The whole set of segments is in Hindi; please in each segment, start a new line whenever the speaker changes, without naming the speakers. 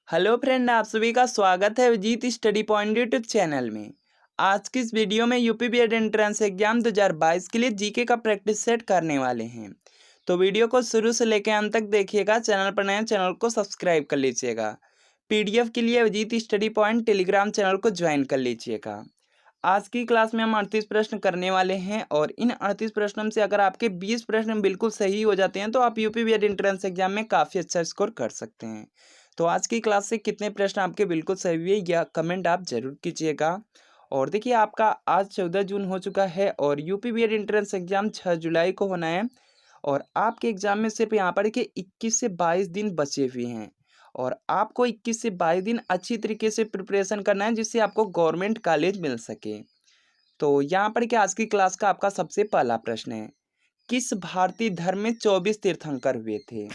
हेलो फ्रेंड, आप सभी का स्वागत है Vijit study point YouTube channel में। आज की इस वीडियो में यूपी बीएड एंट्रेंस एग्जाम 2022 के लिए जीके का प्रैक्टिस सेट करने वाले हैं। तो वीडियो को शुरू से लेकर अंत तक देखिएगा। चैनल पर नए चैनल को सब्सक्राइब कर लीजिएगा। पीडीएफ के लिए Vijit study point Telegram channel को ज्वाइन कर लीजिएगा। आज की क्लास में हम 38 प्रश्न करने वाले हैं और इन 38 प्रश्नों में से अगर आपके 20 प्रश्न बिल्कुल सही हो जाते हैं तो आप यूपी बीएड एंट्रेंस एग्जाम में काफ़ी अच्छा स्कोर कर सकते हैं। तो आज की क्लास से कितने प्रश्न आपके बिल्कुल सही हुए या कमेंट आप जरूर कीजिएगा। और देखिए, आपका आज 14 जून हो चुका है और यूपी बीएड एंट्रेंस एग्जाम 6 जुलाई को होना है। और आपके एग्जाम में सिर्फ यहाँ पर देखिए 21 से 22 दिन बचे हुए हैं और आपको 21 से 22 दिन अच्छी तरीके से प्रिपरेशन करना है जिससे आपको गवर्नमेंट कॉलेज मिल सके। तो यहाँ पर क्या आज की क्लास का आपका सबसे पहला प्रश्न है, किस भारतीय धर्म में 24 तीर्थंकर हुए थे?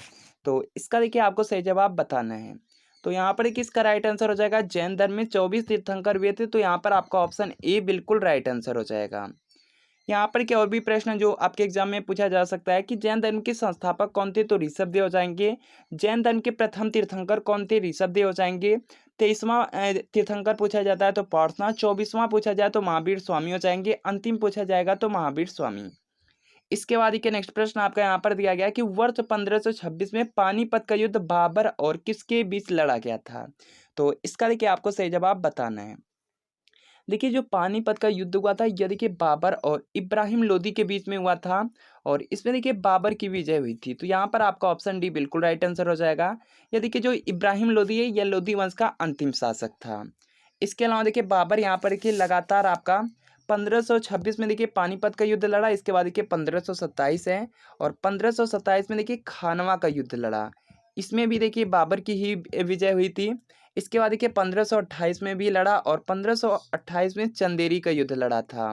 तो इसका देखिए आपको सही जवाब बताना है। तो यहाँ पर किसका राइट आंसर हो जाएगा? जैन धर्म में 24 तीर्थंकर हुए थे, तो यहाँ पर आपका ऑप्शन ए बिल्कुल राइट आंसर हो जाएगा। यहाँ पर क्या और भी प्रश्न जो आपके एग्जाम में पूछा जा सकता है कि जैन धर्म के संस्थापक कौन थे? तो ऋषभदेव हो जाएंगे। जैन धर्म के प्रथम तीर्थंकर कौन थे? ऋषभदेव हो जाएंगे। 23वां तीर्थंकर पूछा जाता है तो पार्श्वनाथ। 24वां पूछा जाए तो महावीर स्वामी हो जाएंगे। अंतिम पूछा जाएगा तो महावीर स्वामी। इसके बाद के नेक्स्ट प्रश्न आपका यहाँ पर दिया गया कि वर्ष 1526 में पानीपत का युद्ध बाबर और किसके बीच लड़ा गया था? तो इसका देखिए आपको सही जवाब बताना है। देखिए, जो पानीपत का युद्ध हुआ था यह देखिए बाबर और इब्राहिम लोदी के बीच में हुआ था और इसमें देखिए बाबर की विजय हुई थी। तो यहाँ पर आपका ऑप्शन डी बिल्कुल राइट आंसर हो जाएगा। यह देखिए जो इब्राहिम लोदी है यह लोदी वंश का अंतिम शासक था। इसके अलावा देखिए बाबर यहाँ पर देखिए लगातार आपका 1526 में देखिए पानीपत का युद्ध लड़ा। इसके बाद देखिए 1527 है और 1527 में देखिए खानवा का युद्ध लड़ा। इसमें भी देखिए बाबर की ही विजय हुई थी। इसके बाद देखिए 1528 में भी लड़ा और 1528 में चंदेरी का युद्ध लड़ा था।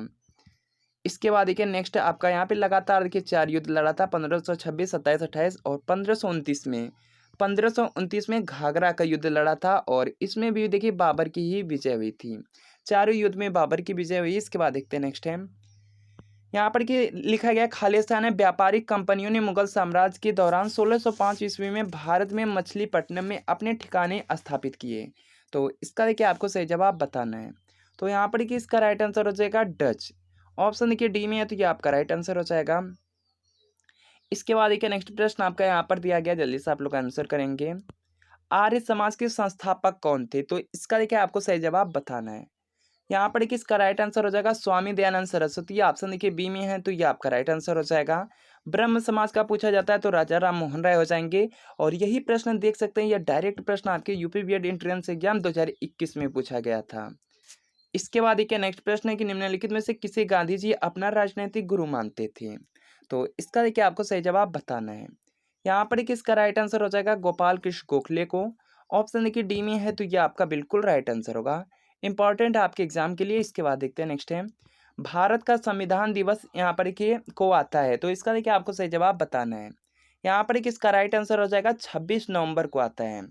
इसके बाद देखिए नेक्स्ट आपका यहाँ पे लगातार देखिए 4 युद्ध लड़ा था, 1526, 27, 28 और 1529 में। 1529 में घाघरा का युद्ध लड़ा था और इसमें भी देखिए बाबर की ही विजय हुई थी। चारों युद्ध में बाबर की विजय हुई। इसके बाद देखते हैं नेक्स्ट है, यहाँ पर कि लिखा गया खालिस्तान में व्यापारिक कंपनियों ने मुगल साम्राज्य के दौरान 1605 ईस्वी में भारत में मछलीपट्टनम में अपने ठिकाने स्थापित किए। तो इसका देखिए आपको सही जवाब बताना है। तो यहाँ पर कि इसका राइट आंसर हो जाएगा डच। ऑप्शन देखिए डी में है तो ये आपका राइट आंसर हो जाएगा। इसके बाद देखिए नेक्स्ट प्रश्न आपका यहाँ पर दिया गया, जल्दी से आप लोग आंसर करेंगे। आर्य समाज के संस्थापक कौन थे? तो इसका देखिए आपको सही जवाब बताना है। यहाँ पर देखिए इसका राइट आंसर हो जाएगा स्वामी दयानंद सरस्वती। ऑप्शन देखिए बी में है तो ये आपका राइट आंसर हो जाएगा। ब्रह्म समाज का पूछा जाता है तो राजा राम मोहन राय हो जाएंगे। और यही प्रश्न देख सकते हैं, यह डायरेक्ट प्रश्न आपके यूपी बीएड एंट्रेंस एग्जाम 2021 में पूछा गया था। इसके बाद देखिए नेक्स्ट प्रश्न है कि निम्नलिखित में से किसे गांधी जी अपना राजनीतिक गुरु मानते थे? तो इसका देखिए आपको सही जवाब बताना है। यहाँ पर देखिए इसका राइट आंसर हो जाएगा गोपाल कृष्ण गोखले को। ऑप्शन देखिए डी में है तो ये आपका बिल्कुल राइट आंसर होगा। इंपॉर्टेंट है आपके एग्जाम के लिए। इसके बाद देखते हैं नेक्स्ट है, भारत का संविधान दिवस यहाँ पर देखिए को आता है। तो इसका देखिए आपको सही जवाब बताना है। यहाँ पर देखिए इसका राइट आंसर हो जाएगा 26 नवंबर को आता है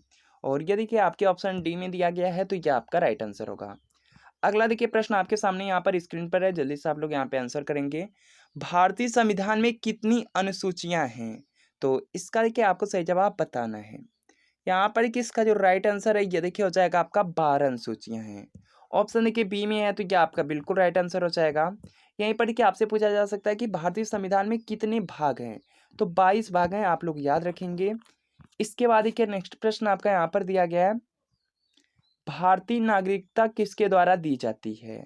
और ये देखिए आपके ऑप्शन डी में दिया गया है तो ये आपका राइट आंसर होगा। अगला देखिए प्रश्न आपके सामने यहाँ पर स्क्रीन पर है, जल्दी से आप लोग यहाँ पे आंसर करेंगे। भारतीय संविधान में कितनी अनुसूचियां हैं? तो इसका देखिए आपको सही जवाब बताना है। यहाँ पर किसका जो राइट आंसर है ये देखिए हो जाएगा आपका 12 अनुसूचियां हैं। ऑप्शन देखिए बी में है तो ये आपका बिल्कुल राइट आंसर हो जाएगा। यहीं पर देखिए आपसे पूछा जा सकता है कि भारतीय संविधान में कितने भाग हैं? तो 22 भाग हैं, आप लोग याद रखेंगे। इसके बाद देखिए नेक्स्ट प्रश्न आपका यहाँ पर दिया गया है, भारतीय नागरिकता किसके द्वारा दी जाती है?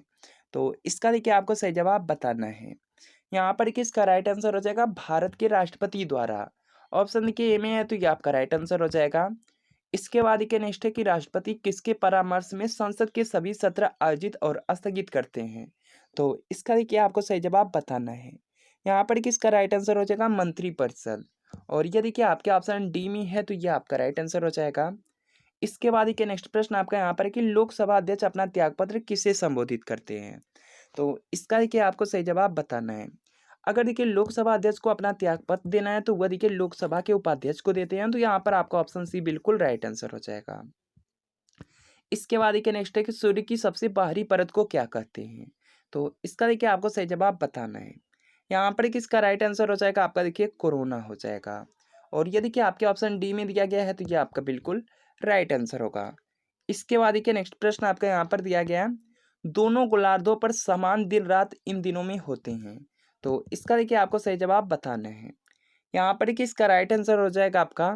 तो इसका देखिए आपको सही जवाब बताना है। यहाँ पर किसका राइट आंसर हो जाएगा? भारत के राष्ट्रपति द्वारा। ऑप्शन देखिए ए में है तो ये आपका राइट आंसर हो जाएगा। इसके बाद देखिए नेक्स्ट है कि राष्ट्रपति किसके परामर्श में संसद के सभी सत्र आयोजित और स्थगित करते हैं? तो इसका देखिए आपको सही जवाब बताना है। यहाँ पर किसका राइट आंसर हो जाएगा? मंत्रिपरिषद। और ये देखिए आपके ऑप्शन डी में है तो ये आपका राइट आंसर हो जाएगा। इसके बाद के नेक्स्ट प्रश्न आपका यहाँ पर है कि लोकसभा अध्यक्ष अपना त्यागपत्र किसे संबोधित करते हैं? तो इसका देखिए आपको सही जवाब बताना है। अगर देखिए लोकसभा अध्यक्ष को अपना त्यागपत्र देना है तो वह देखिए लोकसभा के उपाध्यक्ष को देते हैं। तो यहाँ पर आपका ऑप्शन सी बिल्कुल राइट आंसर हो जाएगा। इसके बाद देखिए नेक्स्ट है कि सूर्य की सबसे बाहरी परत को क्या कहते हैं? तो इसका देखिए आपको सही जवाब बताना है। यहाँ पर किसका राइट आंसर हो जाएगा? आपका देखिए कोरोना हो जाएगा। और ये देखिए आपके ऑप्शन डी में दिया गया है तो ये आपका बिल्कुल राइट आंसर होगा। इसके बाद देखिए नेक्स्ट प्रश्न आपका यहाँ पर दिया गया है, दोनों गोलार्धों पर समान दिन रात इन दिनों में होते हैं। तो इसका देखिए आपको सही जवाब बताना है। यहाँ पर देखिए इसका राइट आंसर हो जाएगा आपका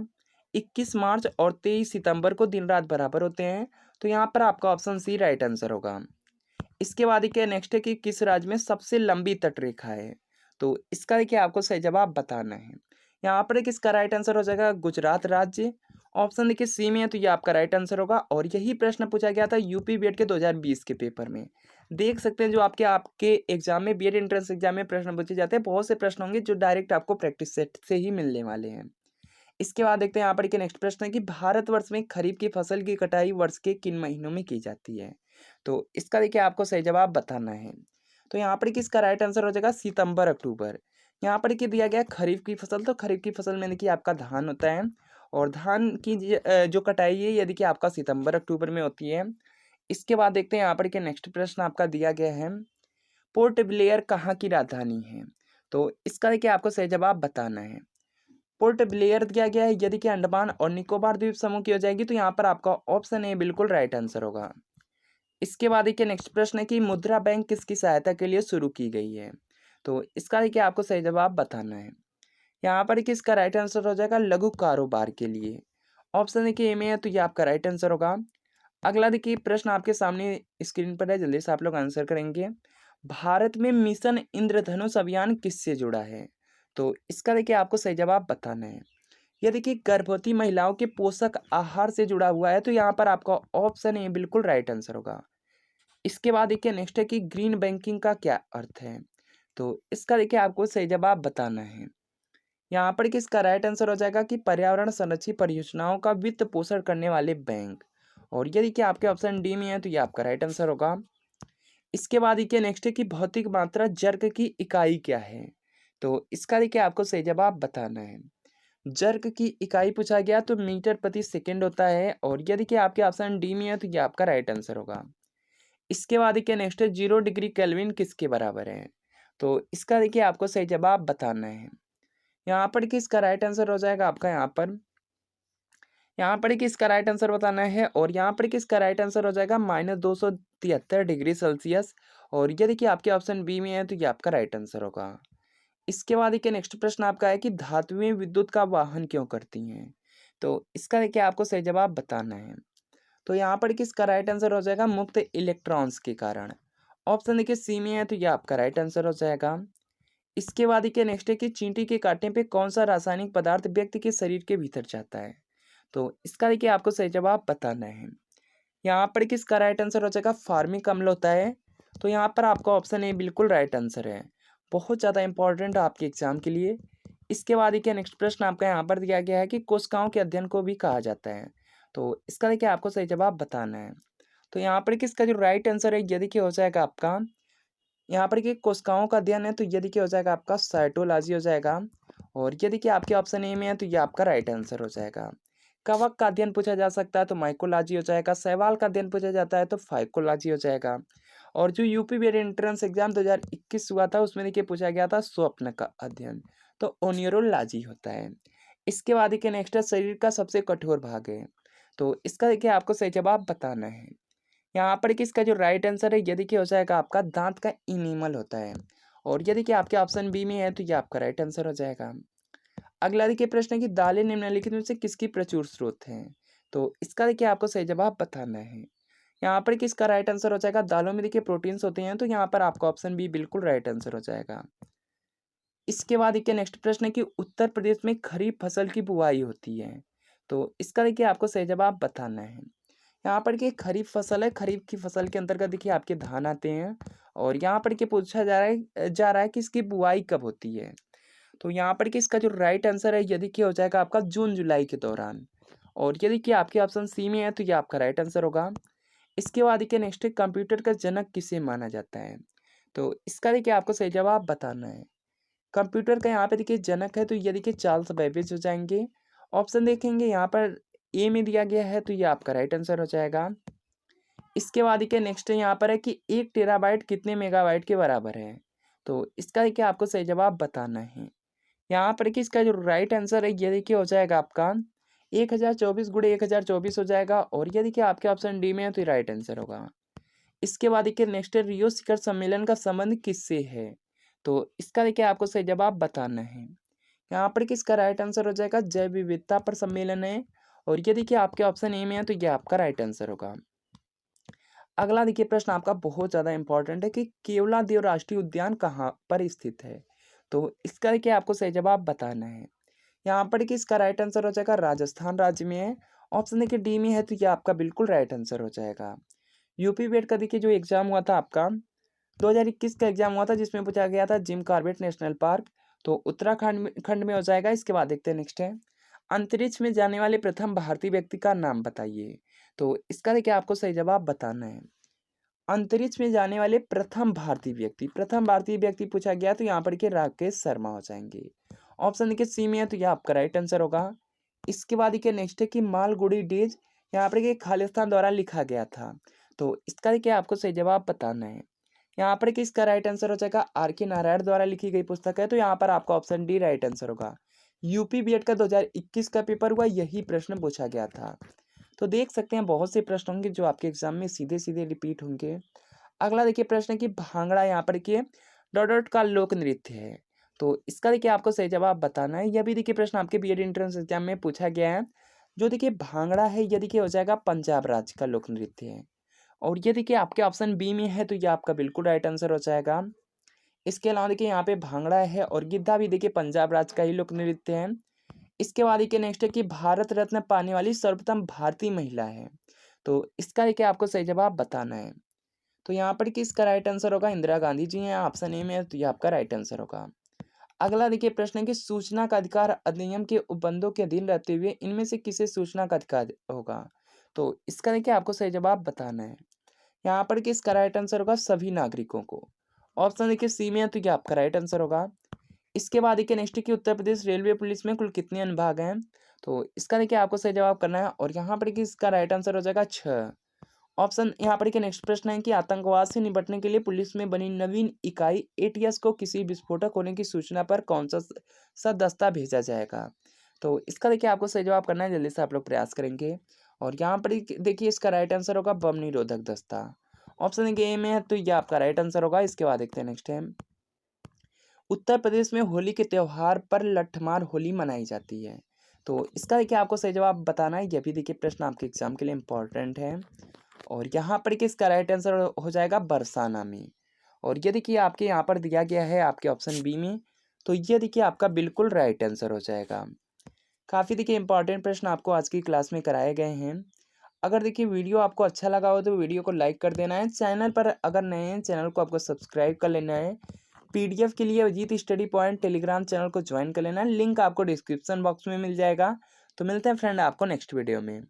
21 मार्च और 23 सितंबर को दिन रात बराबर होते हैं। तो यहाँ पर आपका ऑप्शन सी राइट आंसर होगा। इसके बाद देखिए नेक्स्ट है कि किस राज्य में सबसे लंबी तटरेखा है। तो इसका देखिए आपको सही जवाब बताना है। यहाँ पर देखिए इसका राइट आंसर हो जाएगा गुजरात राज्य। ऑप्शन देखिए सी में है, तो ये आपका राइट आंसर होगा। और यही प्रश्न पूछा गया था यूपी बीएड के 2020 के पेपर में। देख सकते हैं जो आपके आपके एग्जाम में, बीएड एंट्रेंस एग्जाम में प्रश्न पूछे जाते हैं, बहुत से प्रश्न होंगे जो डायरेक्ट आपको प्रैक्टिस सेट से ही मिलने वाले हैं। इसके बाद देखते हैं यहाँ पर के नेक्स्ट प्रश्न है कि भारतवर्ष में खरीफ की फसल की कटाई वर्ष के किन महीनों में की जाती है। तो इसका देखिए आपको सही जवाब बताना है। तो यहाँ पर किसका राइट आंसर हो जाएगा सितंबर अक्टूबर। यहाँ पर दिया गया खरीफ की फसल, तो खरीफ की फसल में देखिए आपका धान होता है। और धान की जो कटाई है ये देखिए आपका सितंबर अक्टूबर में होती है। इसके बाद देखते हैं यहाँ पर के नेक्स्ट प्रश्न आपका दिया गया है, पोर्ट ब्लेयर कहाँ की राजधानी है। तो इसका देखिए आपको सही जवाब बताना है। पोर्ट ब्लेयर दिया गया है यदि कि अंडमान और निकोबार द्वीप समूह की हो जाएगी, तो यहाँ पर आपका ऑप्शन ए बिल्कुल राइट आंसर होगा। इसके बाद देखिए नेक्स्ट प्रश्न है कि मुद्रा बैंक किसकी सहायता के लिए शुरू की गई है। तो इसका देखिए आपको सही जवाब बताना है। यहाँ पर देखिए इसका राइट आंसर हो जाएगा लघु कारोबार के लिए। ऑप्शन देखिए ए में है, तो ये आपका राइट आंसर होगा। अगला देखिए प्रश्न आपके सामने स्क्रीन पर है, जल्दी से आप लोग आंसर करेंगे। भारत में मिशन इंद्रधनुष अभियान किससे जुड़ा है। तो इसका देखिए आपको सही जवाब बताना है। यह देखिए गर्भवती महिलाओं के पोषक आहार से जुड़ा हुआ है, तो यहाँ पर आपका ऑप्शन ए बिल्कुल राइट आंसर होगा। इसके बाद देखिए नेक्स्ट है कि ग्रीन बैंकिंग का क्या अर्थ है। तो इसका देखिए आपको सही जवाब बताना है। यहाँ पर किसका राइट आंसर हो जाएगा कि पर्यावरण संरक्षी परियोजनाओं का वित्त पोषण करने वाले बैंक। और ये देखिए आपके ऑप्शन डी में है, तो ये आपका राइट आंसर होगा। इसके बाद देखिए नेक्स्ट है कि भौतिक मात्रा जर्क की इकाई क्या है। तो इसका देखिए आपको सही जवाब बताना है। जर्क की इकाई पूछा गया तो मीटर प्रति सेकंड होता है। और यदि कि आपके ऑप्शन डी में है, तो ये आपका राइट आंसर होगा। इसके बाद देखिए नेक्स्ट है 0 डिग्री केल्विन किसके बराबर है। तो इसका देखिए आपको सही जवाब बताना है। यहाँ पर किसका राइट आंसर हो जाएगा आपका, यहाँ पर किसका राइट आंसर बताना है। और यहाँ पर किसका राइट आंसर हो जाएगा -273 डिग्री सेल्सियस। और ये देखिए आपके ऑप्शन बी में है, तो ये आपका राइट आंसर होगा। इसके बाद देखिए नेक्स्ट प्रश्न आपका है कि धातुएं विद्युत का वाहन क्यों करती हैं। तो इसका देखिए आपको सही जवाब बताना है। तो यहाँ पर किसका राइट आंसर हो जाएगा मुक्त इलेक्ट्रॉन्स के कारण। ऑप्शन देखिए सी में है, तो ये आपका राइट आंसर हो जाएगा। इसके बाद देखिए नेक्स्ट है कि चींटी के काटने पे कौन सा रासायनिक पदार्थ व्यक्ति के शरीर के भीतर जाता है। तो इसका देखिए आपको सही जवाब बताना है। यहाँ पर किसका राइट आंसर हो जाएगा फार्मिक अम्ल होता है। तो यहाँ पर आपका ऑप्शन ए बिल्कुल राइट आंसर है। बहुत ज़्यादा इंपॉर्टेंट है आपके एग्जाम के लिए। इसके बाद देखिए नेक्स्ट प्रश्न आपका यहाँ पर दिया गया है कि कोशिकाओं के अध्ययन को भी कहा जाता है। तो इसका देखिए आपको सही जवाब बताना है। तो यहाँ पर किसका जो राइट आंसर है ये देखिए हो जाएगा आपका, यहाँ पर कि कोशिकाओं का अध्ययन है, तो ये देखिए हो जाएगा आपका साइटोलॉजी हो जाएगा। और ये देखिए आपके ऑप्शन ए में है, तो ये आपका राइट आंसर हो जाएगा। कवक का अध्ययन पूछा जा सकता है तो माइकोलॉजी हो जाएगा। शैवाल का अध्ययन पूछा जाता है तो फाइकोलॉजी हो जाएगा। और जो यूपी बीएड एंट्रेंस एग्जाम 2021 हुआ था उसमें देखिए पूछा गया था स्वप्न का अध्ययन, तो ओनियोरोलॉजी होता है। इसके बाद देखिए नेक्स्ट है शरीर का सबसे कठोर भाग है। तो इसका देखिए आपको सही जवाब बताना है। यहाँ पर किसका जो राइट आंसर है ये देखिए हो जाएगा आपका दांत का इनेमल होता है। और ये देखिए आपके ऑप्शन बी में है, तो ये आपका राइट आंसर हो जाएगा। अगला देखिए प्रश्न है कि दालें निम्नलिखित में से किसकी प्रचुर स्रोत हैं। तो इसका देखिए आपको सही जवाब बताना है। यहाँ पर किसका राइट आंसर हो जाएगा, दालों में देखिए प्रोटीन्स होते हैं, तो यहाँ पर आपका ऑप्शन बी बिल्कुल राइट आंसर हो जाएगा। इसके बाद देखिए नेक्स्ट प्रश्न है कि उत्तर प्रदेश में खरीफ फसल की बुआई होती है। तो इसका देखिए आपको सही जवाब बताना है। यहाँ पर कि खरीफ फसल है, खरीफ की फसल के अंतर्गत देखिए आपके धान आते हैं। और यहाँ पर के पूछा जा रहा है कि इसकी बुआई कब होती है। तो यहाँ पर कि इसका जो राइट आंसर है ये देखिए हो जाएगा आपका जून जुलाई के दौरान। और ये देखिए आपके ऑप्शन सी में है, तो ये आपका राइट आंसर होगा। इसके बाद देखिए नेक्स्ट कंप्यूटर का जनक किसे माना जाता है। तो इसका देखिए आपको सही जवाब बताना है। कंप्यूटर का यहाँ पे देखिए जनक है, तो ये देखिए चार्ल्स बेबेज हो जाएंगे। ऑप्शन देखेंगे यहाँ पर ए में दिया गया है, तो ये आपका राइट आंसर हो जाएगा। इसके बाद देखिए नेक्स्ट यहाँ पर है कि 1 टेराबाइट कितने मेगाबाइट के बराबर है। तो इसका देखिए आपको सही जवाब बताना है। यहाँ पर कि इसका जो राइट आंसर है ये देखिए हो जाएगा आपका 1024 गुणे 1024 हो जाएगा और ये देखिए आपके ऑप्शन डी में है तो ये राइट आंसर होगा। इसके बाद देखिए नेक्स्ट है रियो शिखर सम्मेलन का संबंध किससे है? तो इसका देखिए आपको सही जवाब बताना है। यहाँ पर किसका राइट आंसर हो जाएगा? जैव विविधता पर सम्मेलन है और ये देखिए आपके ऑप्शन ए में है तो ये आपका राइट आंसर होगा। अगला देखिए प्रश्न आपका बहुत ज़्यादा इंपॉर्टेंट है कि केवलादेव राष्ट्रीय उद्यान कहाँ पर स्थित है? तो इसका देखिए आपको सही जवाब बताना है। यहाँ पर कि इसका राइट आंसर हो जाएगा राजस्थान राज्य में है। ऑप्शन देखिए डी में है तो ये आपका बिल्कुल राइट आंसर हो जाएगा। यूपी वेट का देखिए जो एग्जाम हुआ था आपका 2021 का एग्जाम हुआ था जिसमें पूछा गया था जिम कॉर्बेट नेशनल पार्क, तो उत्तराखंड में खंड में हो जाएगा। इसके बाद देखते हैं नेक्स्ट है अंतरिक्ष में जाने वाले प्रथम भारतीय व्यक्ति का नाम बताइए। तो इसका देखिए आपको सही जवाब बताना है। अंतरिक्ष में जाने वाले प्रथम भारतीय व्यक्ति पूछा गया तो यहाँ पर के राकेश शर्मा हो जाएंगे। ऑप्शन देखिए सी में है तो यह आपका राइट आंसर होगा। इसके बाद देखिए नेक्स्ट है कि मालगुडी डेज यहाँ पर के खालिस्तान द्वारा लिखा गया था, तो इसका देखिए आपको सही जवाब बताना है। यहाँ पर कि इसका राइट आंसर हो जाएगा आर के नारायण द्वारा लिखी गई पुस्तक है, तो यहाँ पर आपका ऑप्शन डी राइट आंसर होगा। यूपी बीएड का 2021 का पेपर हुआ, यही प्रश्न पूछा गया था। तो देख सकते हैं बहुत से प्रश्न होंगे जो आपके एग्जाम में सीधे सीधे रिपीट होंगे। अगला देखिए प्रश्न कि भांगड़ा यहाँ पर के डॉट डॉट का लोक नृत्य है, तो इसका देखिए आपको सही जवाब बताना है। यह भी देखिए प्रश्न आपके बीएड एंट्रेंस एग्जाम में पूछा गया है। जो देखिए भांगड़ा है यह देखिए हो जाएगा पंजाब राज्य का लोक नृत्य है और ये देखिए आपके ऑप्शन बी में है तो ये आपका बिल्कुल राइट आंसर हो जाएगा। इसके अलावा देखिए यहाँ पे भांगड़ा है और गिद्धा भी देखिए पंजाब राज्य का ही लोक नृत्य है। इसके बाद देखिए नेक्स्ट है कि भारत रत्न पाने वाली सर्वप्रथम भारतीय महिला है, तो इसका देखिए आपको सही जवाब बताना है। तो यहाँ पर कि इसका राइट आंसर होगा इंदिरा गांधी जी हैं, ऑप्शन ए में है तो ये आपका राइट आंसर होगा। अगला देखिए प्रश्न है कि सूचना का अधिकार अधिनियम के उपबंधों के अधीन रहते हुए इनमें से किसे सूचना का अधिकार होगा? तो इसका देखिए आपको सही जवाब बताना है। यहाँ पर कि इसका राइट आंसर होगा सभी नागरिकों को। ऑप्शन देखिए सी में है तो ये आपका राइट आंसर होगा। इसके बाद देखिए नेक्स्ट कि उत्तर प्रदेश रेलवे पुलिस में कुल कितने अनुभाग हैं? तो इसका देखिए आपको सही जवाब करना है और यहाँ पर कि इसका राइट आंसर हो जाएगा 6। ऑप्शन यहाँ पर के नेक्स्ट प्रश्न है कि आतंकवाद से निपटने के लिए पुलिस में बनी नवीन इकाई एटीएस को किसी विस्फोटक होने की सूचना पर कौन सा दस्ता भेजा जाएगा? तो इसका देखिए आपको सही जवाब करना है, जल्दी से आप लोग प्रयास करेंगे। और यहाँ पर देखिए इसका राइट आंसर होगा बम निरोधक दस्ता। ऑप्शन देखिए ए में है तो ये आपका राइट आंसर होगा। इसके बाद देखते हैं नेक्स्ट है उत्तर प्रदेश में होली के त्योहार पर लठमार होली मनाई जाती है, तो इसका देखिए आपको सही जवाब बताना है। यह भी देखिए प्रश्न आपके एग्जाम के लिए इंपॉर्टेंट है और यहाँ पर कि इसका राइट आंसर हो जाएगा बरसाना में और ये देखिए आपके यहाँ पर दिया गया है आपके ऑप्शन बी में, तो ये देखिए आपका बिल्कुल राइट आंसर हो जाएगा। काफ़ी देखिए इंपॉर्टेंट प्रश्न आपको आज की क्लास में कराए गए हैं। अगर देखिए वीडियो आपको अच्छा लगा हो तो वीडियो को लाइक कर देना है। चैनल पर अगर नए हैं चैनल को आपको सब्सक्राइब कर लेना है। पीडीएफ के लिए Ajit study point Telegram channel को ज्वाइन कर लेना है, लिंक आपको डिस्क्रिप्शन बॉक्स में मिल जाएगा। तो मिलते हैं फ्रेंड आपको नेक्स्ट वीडियो में।